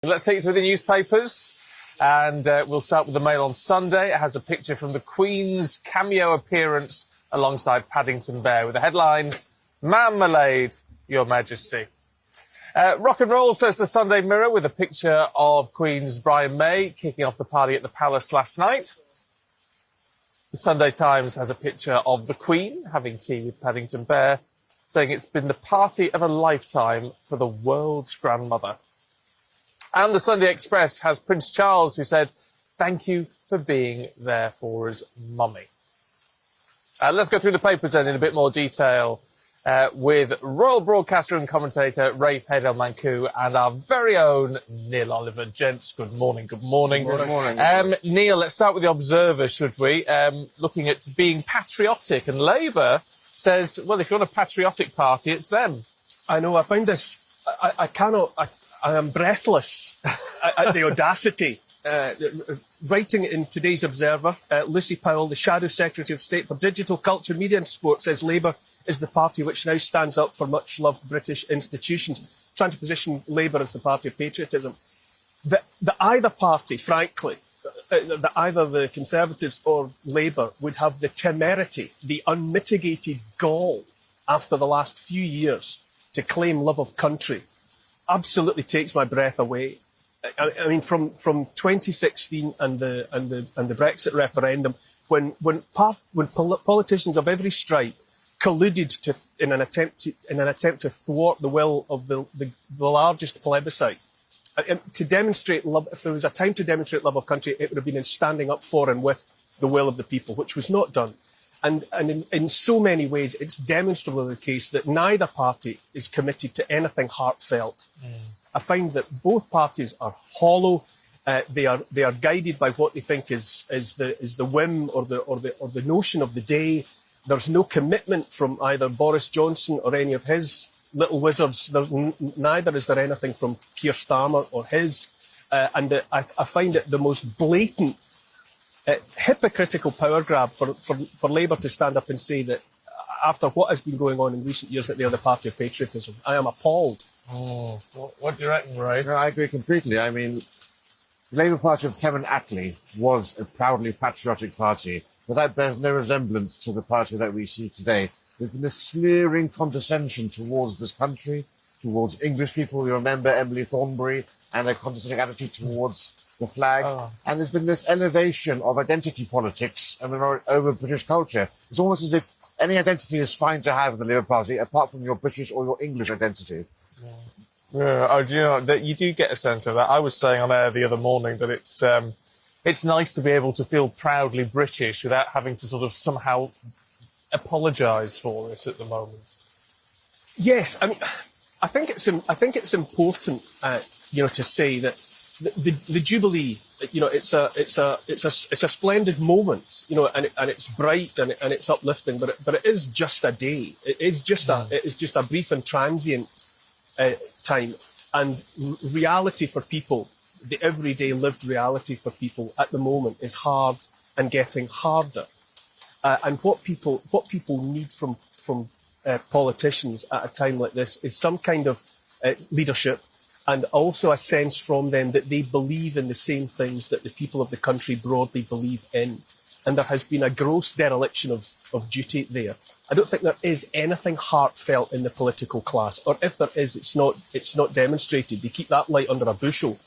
Let's take you through the newspapers, and we'll start with the Mail on Sunday. It has a picture from the Queen's cameo appearance alongside Paddington Bear with the headline, "Marmalade, Your Majesty." Rock and roll, says the Sunday Mirror, with a picture of Queen's Brian May kicking off the party at the Palace last night. The Sunday Times has a picture of the Queen having tea with Paddington Bear, saying it's been the party of a lifetime for the world's grandmother. And the Sunday Express has Prince Charles, who said, "Thank you for being there for us, Mummy." Let's go through the papers then in a bit more detail with royal broadcaster and commentator Rafe Heydel-Mankoo and our very own Neil Oliver. Gents, good morning, good morning. Good morning. Neil, let's start with the Observer, should we? Looking at being patriotic, and Labour says, well, if you want a patriotic party, it's them. I know, I find this, I am breathless at the audacity. Writing in today's Observer, Lucy Powell, the Shadow Secretary of State for Digital, Culture, Media and Sport, says Labour is the party which now stands up for much-loved British institutions, trying to position Labour as the party of patriotism. The either party, frankly, either the Conservatives or Labour would have the temerity, the unmitigated gall after the last few years to claim love of country, absolutely takes my breath away. I mean, from 2016 and the Brexit referendum, when politicians of every stripe colluded in an attempt to thwart the will of the largest plebiscite, to demonstrate love, if there was a time to demonstrate love of country, it would have been in standing up for and with the will of the people, which was not done. And in so many ways, it's demonstrably the case that neither party is committed to anything heartfelt. I find that both parties are hollow. They are guided by what they think is the whim or the notion of the day. There's no commitment from either Boris Johnson or any of his little wizards. Neither is there anything from Keir Starmer or his. And I find it the most blatant, hypocritical power grab for Labour to stand up and say that after what has been going on in recent years that they are the party of patriotism. I am appalled. Oh, what do you reckon, Ray? No, I agree completely. I mean, the Labour Party of Kevin Attlee was a proudly patriotic party, but that bears no resemblance to the party that we see today. There's been a sneering condescension towards this country, towards English people. You remember Emily Thornberry, and a condescending attitude towards the flag. And there's been this elevation of identity politics over British culture. It's almost as if any identity is fine to have in the Labour Party, apart from your British or your English identity. Yeah, do you know that you do get a sense of that? I was saying on air the other morning that it's nice to be able to feel proudly British without having to sort of somehow apologise for it at the moment. Yes, I mean, I think it's important, to say that the Jubilee, it's a splendid moment, and it's bright and it's uplifting, but it is just a day. It is just a brief and transient time, and reality for people, the everyday lived reality for people at the moment is hard and getting harder. And what people need from politicians at a time like this is some kind of leadership, and also a sense from them that they believe in the same things that the people of the country broadly believe in. And there has been a gross dereliction of duty there. I don't think there is anything heartfelt in the political class, or if there is, it's not demonstrated. They keep that light under a bushel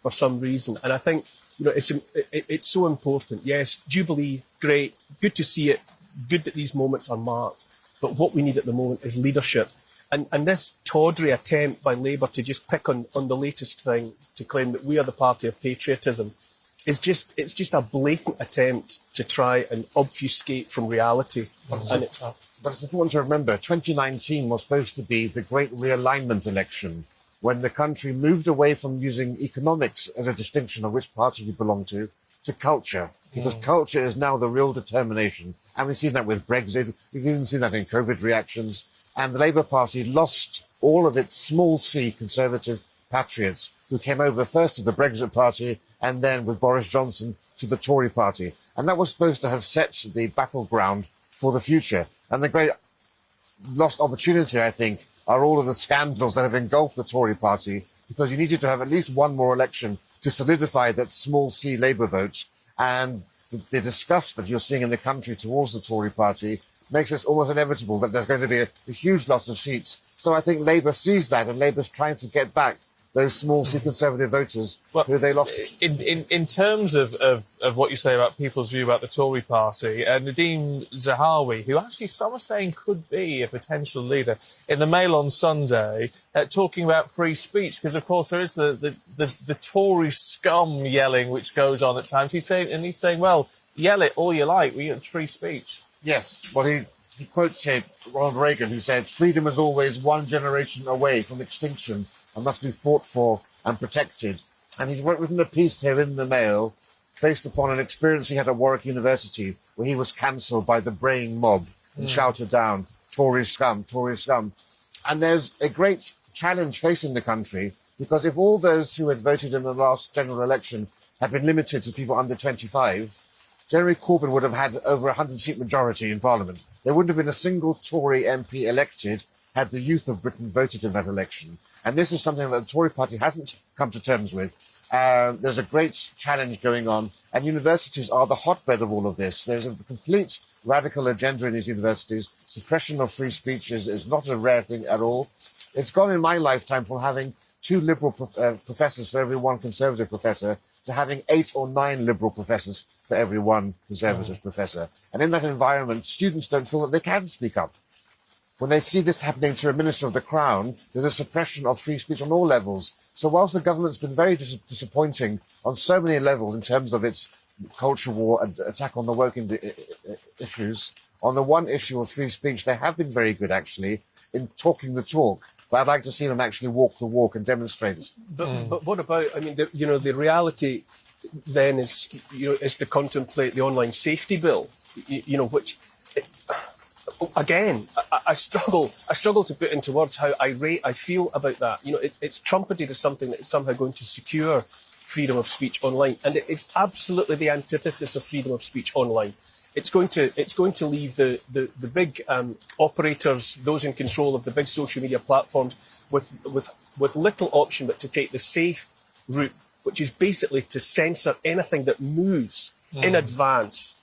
for some reason. And I think it's so important. Yes, Jubilee, great, good to see it, good that these moments are marked. But what we need at the moment is leadership. And this tawdry attempt by Labour to just pick on the latest thing to claim that we are the party of patriotism it's just a blatant attempt to try and obfuscate from reality. But it's important to remember, 2019 was supposed to be the great realignment election, when the country moved away from using economics as a distinction of which party you belong to culture. Because culture is now the real determination. And we've seen that with Brexit. We've even seen that in COVID reactions. And the Labour Party lost all of its small c conservative patriots who came over first to the Brexit Party and then with Boris Johnson to the Tory Party. And that was supposed to have set the battleground for the future. And the great lost opportunity, I think, are all of the scandals that have engulfed the Tory Party because you needed to have at least one more election to solidify that small c Labour vote. And the disgust that you're seeing in the country towards the Tory party makes it almost inevitable that there's going to be a huge loss of seats. So I think Labour sees that, and Labour's trying to get back those small C Conservative voters who they lost. In terms of what you say about people's view about the Tory party, Nadeem Zahawi, who actually some are saying could be a potential leader, in the Mail on Sunday, talking about free speech, because of course there is the Tory scum yelling which goes on at times. He's saying, well, yell it all you like, it's free speech. Yes, well, he quotes here Ronald Reagan, who said, "Freedom is always one generation away from extinction and must be fought for and protected." And he's written a piece here in the Mail based upon an experience he had at Warwick University, where he was cancelled by the braying mob and shouted down, "Tory scum, Tory scum." And there's a great challenge facing the country, because if all those who had voted in the last general election had been limited to people under 25, Jeremy Corbyn would have had over a 100-seat majority in Parliament. There wouldn't have been a single Tory MP elected had the youth of Britain voted in that election. And this is something that the Tory party hasn't come to terms with. There's a great challenge going on, and universities are the hotbed of all of this. There's a complete radical agenda in these universities. Suppression of free speech is not a rare thing at all. It's gone in my lifetime from having 2 liberal professors for every 1 conservative professor to having 8 or 9 liberal professors for every 1 conservative professor. And in that environment, students don't feel that they can speak up. When they see this happening to a Minister of the Crown, there's a suppression of free speech on all levels. So whilst the government's been very disappointing on so many levels in terms of its culture war and attack on the woke issues, on the one issue of free speech, they have been very good, actually, in talking the talk. But I'd like to see them actually walk the walk and demonstrate it. But what about, I mean, the reality then is to contemplate the online safety bill, which, again, I struggle to put into words how irate I feel about that. It's trumpeted as something that is somehow going to secure freedom of speech online, and it's absolutely the antithesis of freedom of speech online. It's going to leave the big operators, those in control of the big social media platforms, with little option but to take the safe route, which is basically to censor anything that moves in advance.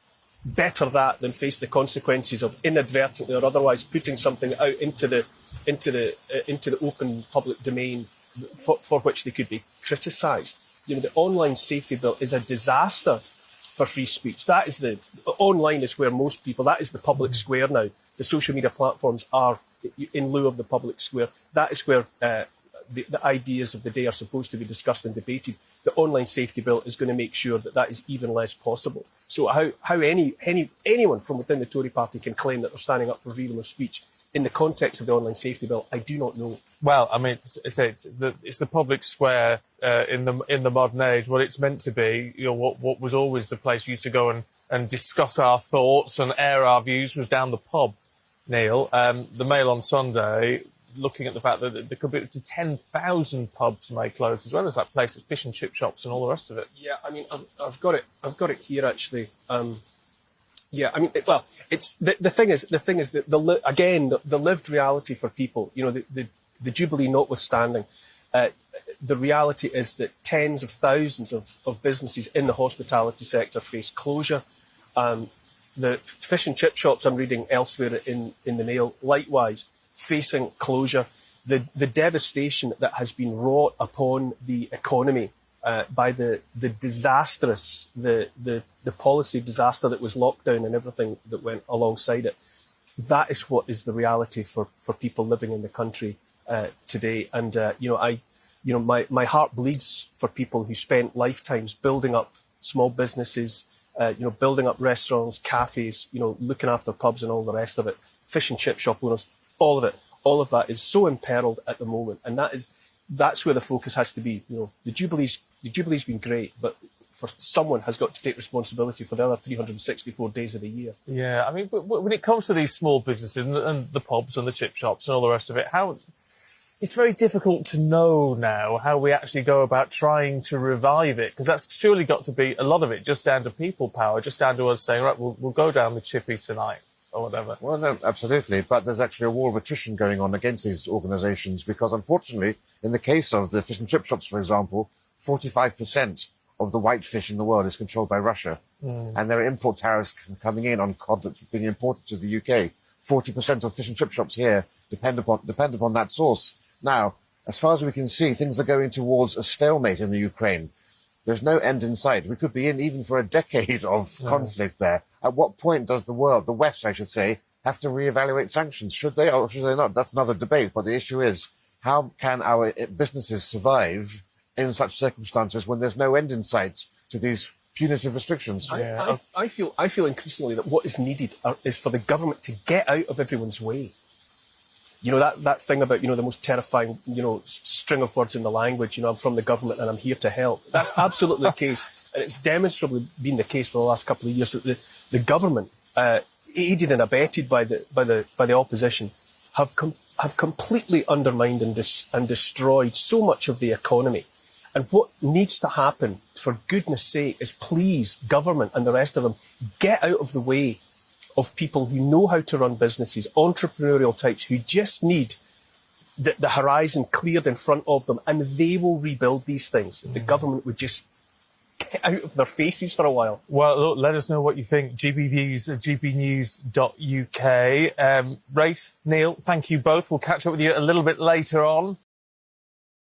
Better that than face the consequences of inadvertently or otherwise putting something out into the open public domain for which they could be criticised. The online safety bill is a disaster for free speech. That is online is where most people, that is the public square now. The social media platforms are in lieu of the public square. That is where the ideas of the day are supposed to be discussed and debated. The online safety bill is going to make sure that is even less possible. So how anyone from within the Tory party can claim that they're standing up for freedom of speech in the context of the online safety bill, I do not know. Well, I mean, it's the public square in the modern age. What it's meant to be, what was always the place we used to go and discuss our thoughts and air our views was down the pub. Neil, the Mail on Sunday, looking at the fact that there could be up to 10,000 pubs may close, as well as that place at fish and chip shops and all the rest of it. Yeah, I mean, I've got it here actually. Yeah, I mean, it's the thing is that the lived reality for people, the Jubilee notwithstanding, the reality is that tens of thousands of businesses in the hospitality sector face closure. The fish and chip shops I'm reading elsewhere in the Mail, likewise, facing closure. The devastation that has been wrought upon the economy by the disastrous, the policy disaster that was lockdown and everything that went alongside it. That is what is the reality for people living in the country today. And my heart bleeds for people who spent lifetimes building up small businesses, building up restaurants, cafes, looking after pubs and all the rest of it, fish and chip shop owners, all of it. All of that is so imperiled at the moment, and that's where the focus has to be. The Jubilee's been great, but someone has got to take responsibility for the other 364 days of the year. Yeah, I mean, but when it comes to these small businesses and the pubs and the chip shops and all the rest of it, it's very difficult to know now how we actually go about trying to revive it, because that's surely got to be a lot of it just down to people power, just down to us saying, right, we'll go down the chippy tonight, or whatever. Well, no, absolutely. But there's actually a war of attrition going on against these organisations because, unfortunately, in the case of the fish and chip shops, for example, 45% of the white fish in the world is controlled by Russia. And there are import tariffs coming in on cod that's being imported to the UK. 40% of fish and chip shops here depend upon that source. Now, as far as we can see, things are going towards a stalemate in the Ukraine. There's no end in sight. We could be in even for a decade of conflict there. At what point does the West, I should say, have to reevaluate sanctions? Should they or should they not? That's another debate. But the issue is, how can our businesses survive in such circumstances when there's no end in sight to these punitive restrictions? I feel increasingly that what is needed is for the government to get out of everyone's way. You know, that thing about, the most terrifying, string of words in the language, I'm from the government and I'm here to help. That's absolutely the case. And it's demonstrably been the case for the last couple of years that the government, aided and abetted by the opposition, have completely undermined and destroyed so much of the economy. And what needs to happen, for goodness sake, is please, government and the rest of them, get out of the way of people who know how to run businesses, entrepreneurial types who just need the horizon cleared in front of them, and they will rebuild these things. The government would just get out of their faces for a while. Well, look, let us know what you think. GBViews at gbnews.uk. Rafe, Neil, thank you both. We'll catch up with you a little bit later on.